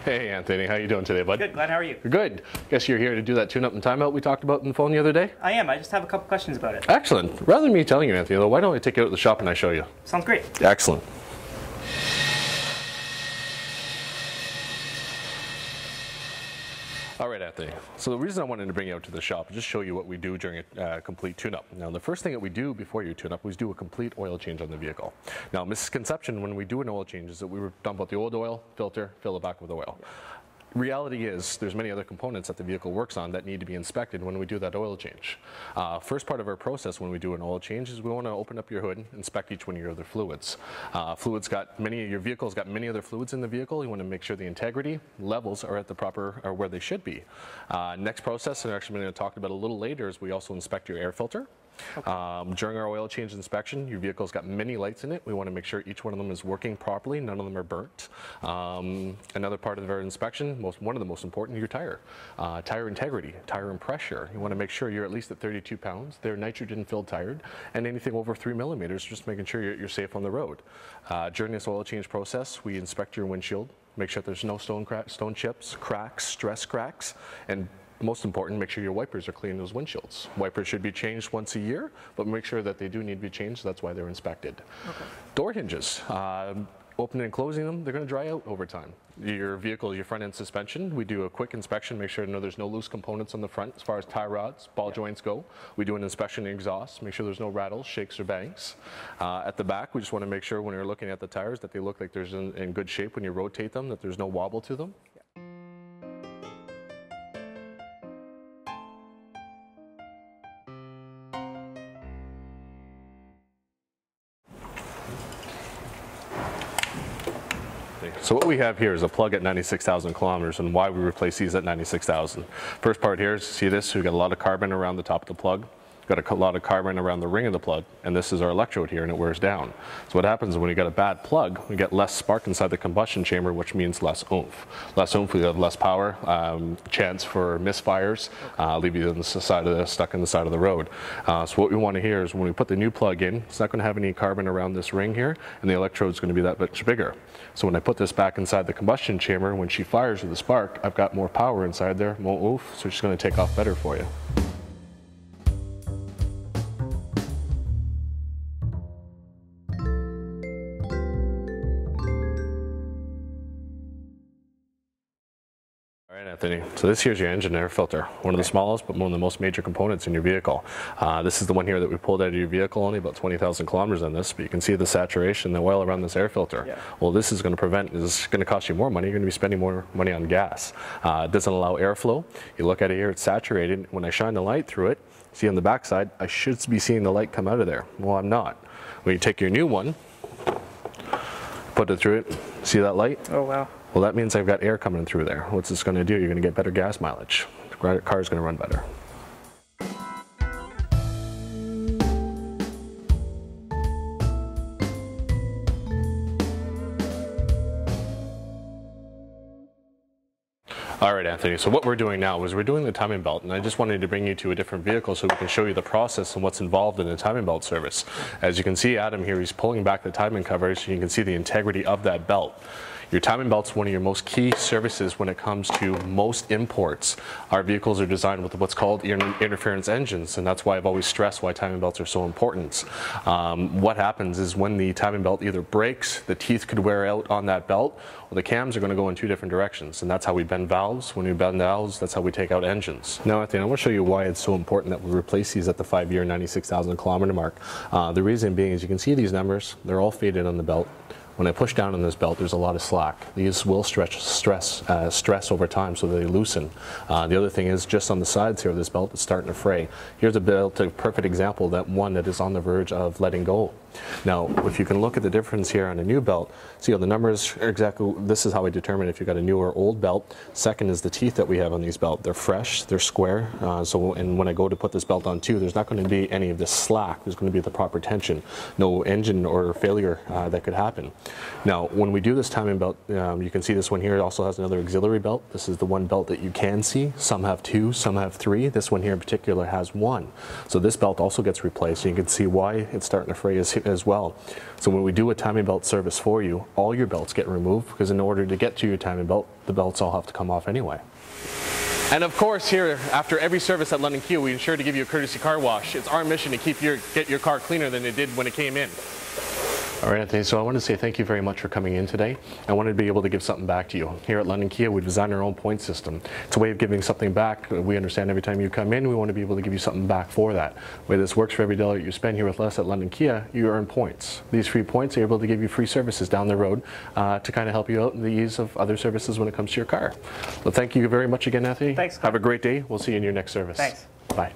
Hey Anthony, how you doing today, bud? Good, glad. How are you? Good. Guess you're here to do that tune-up and timeout we talked about on the phone the other day? I am. I just have a couple questions about it. Excellent. Rather than me telling you, Anthony, though, why don't I take you out to the shop and I show you? Sounds great. Excellent. All right, Anthony. So the reason I wanted to bring you out to the shop is just show you what we do during a complete tune-up. Now, the first thing that we do before you tune up is do a complete oil change on the vehicle. Now, misconception when we do an oil change is that we dump out the old oil, filter, fill it back with oil. Reality is there's many other components that the vehicle works on that need to be inspected when we do that oil change. First part of our process when we do an oil change is we want to open up your hood, inspect each one of your other fluids. Your vehicle's got many other fluids in the vehicle. You want to make sure the integrity levels are at the proper, or where they should be. Next process, and actually I'm going to talk about a little later, is we also inspect your air filter. Okay. During our oil change inspection, your vehicle's got many lights in it. We want to make sure each one of them is working properly. None of them are burnt. Another part of our inspection, one of the most important, your tire. Tire integrity, tire and pressure. You want to make sure you're at least at 32 pounds. They're nitrogen-filled tire, and anything over 3 millimeters, just making sure you're safe on the road. During this oil change process, we inspect your windshield, make sure there's no stone chips, cracks, stress cracks, and most important, make sure your wipers are clean, those windshields. Wipers should be changed once a year, but make sure that they do need to be changed. That's why they're inspected. Okay. Door hinges, opening and closing them, they're going to dry out over time. Your vehicle, your front end suspension, we do a quick inspection, make sure there's no loose components on the front as far as tie rods, ball joints go. We do an inspection of the exhaust, make sure there's no rattles, shakes, or bangs. At the back, we just want to make sure when you're looking at the tires that they look like they're in good shape when you rotate them, that there's no wobble to them. So what we have here is a plug at 96,000 kilometers, and why we replace these at 96,000. First part here is, see this, we've got a lot of carbon around the top of the plug. Got a lot of carbon around the ring of the plug, and this is our electrode here, and it wears down. So what happens when you got a bad plug, we get less spark inside the combustion chamber, which means less oomph. Less oomph, we have less power, chance for misfires, leave you on the stuck in the side of the road. So what we want to hear is when we put the new plug in, it's not going to have any carbon around this ring here, and the electrode is going to be that much bigger. So when I put this back inside the combustion chamber, when she fires with the spark, I've got more power inside there, more oomph, so it's going to take off better for you. Anthony. So this here's your engine air filter, one of the smallest but one of the most major components in your vehicle. This is the one here that we pulled out of your vehicle, only about 20,000 kilometers on this, but you can see the saturation, the oil around this air filter. Yeah. Well, this is going to cost you more money. You're going to be spending more money on gas. It doesn't allow airflow. You look at it here, it's saturated. When I shine the light through it, see on the back side, I should be seeing the light come out of there. Well, I'm not. When you take your new one, put it through it, see that light? Oh, wow. Well, that means I've got air coming through there. What's this going to do? You're going to get better gas mileage. The car's going to run better. All right, Anthony, so what we're doing now is we're doing the timing belt, and I just wanted to bring you to a different vehicle so we can show you the process and what's involved in the timing belt service. As you can see, Adam here, he's pulling back the timing covers, so you can see the integrity of that belt. Your timing belt's one of your most key services when it comes to most imports. Our vehicles are designed with what's called interference engines, and that's why I've always stressed why timing belts are so important. What happens is when the timing belt either breaks, the teeth could wear out on that belt, or the cams are going to go in two different directions, and that's how we bend valves. When we bend valves, that's how we take out engines. Now, Anthony, I want to show you why it's so important that we replace these at the 5-year 96,000 kilometer mark. The reason being is you can see these numbers, they're all faded on the belt. When I push down on this belt, there's a lot of slack. These will stress over time, so they loosen. The other thing is just on the sides here of this belt, it's starting to fray. Here's a belt, a perfect example, that one that is on the verge of letting go. Now, if you can look at the difference here on a new belt, see how the numbers are exactly, this is how I determine if you've got a new or old belt. Second is the teeth that we have on these belts. They're fresh, they're square, and when I go to put this belt on too, there's not going to be any of this slack. There's going to be the proper tension. No engine or failure that could happen. Now, when we do this timing belt, you can see this one here also has another auxiliary belt. This is the one belt that you can see. Some have two, some have three. This one here in particular has one. So this belt also gets replaced. You can see why it's starting to fray is as well. So when we do a timing belt service for you, all your belts get removed, because in order to get to your timing belt, the belts all have to come off anyway. And of course, here, after every service at London Kia, we ensure to give you a courtesy car wash. It's our mission to get your car cleaner than it did when it came in. All right, Anthony, so I want to say thank you very much for coming in today. I wanted to be able to give something back to you. Here at London Kia, we designed our own point system. It's a way of giving something back. We understand every time you come in, we want to be able to give you something back for that. The way this works, for every dollar you spend here with us at London Kia, you earn points. These free points are able to give you free services down the road to kind of help you out in the ease of other services when it comes to your car. Well, thank you very much again, Anthony. Thanks. Have a great day. We'll see you in your next service. Thanks. Bye.